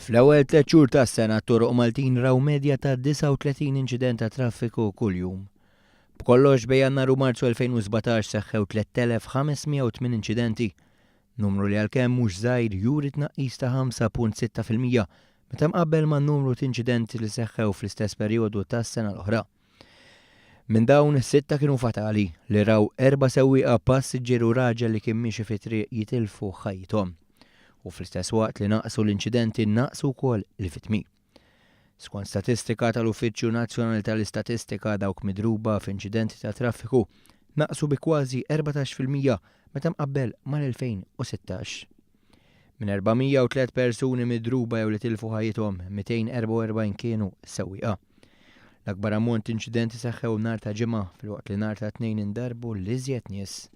Fl-ewwel 3 xhur tas-sena t-Toroq Maltin raw medja ta' 39 inċident ta' traffiku kuljum. B'kollox bejn Jannar u Marzu 2017 seħħew 3508 inċidenti, numru li għalkemm mhux żgħir juri tnaqqis ta' 5.6% meta mqabbel man-numru ta' inċidenti li seħħew fl-istess perjodu tas-sena l-oħra. Minn dawn sitta kienu fatali li raw 4 sewwieqa passiġġieru raġel li kien miexi fi triq jitilfu ħajjithom. U fl-istess waqt li naqsu l-inċidenti naqsu wkoll il-vittmi. Skont statistika tal-Uffiċċju Nazzjonali tal-Istatistika dawk midruba f'inċidenti ta' traffiku naqsu bi kważi 14% meta mqabbel mal-2016. Minn 403 persuni midruba jew li tilfu ħajjithom 244 kienu sewwieqa. L-akbar ammont inċidenti seħħew nhar ta' ġimgħa filwaqt li nhar ta' tnejn indarbu l-iżjed nies.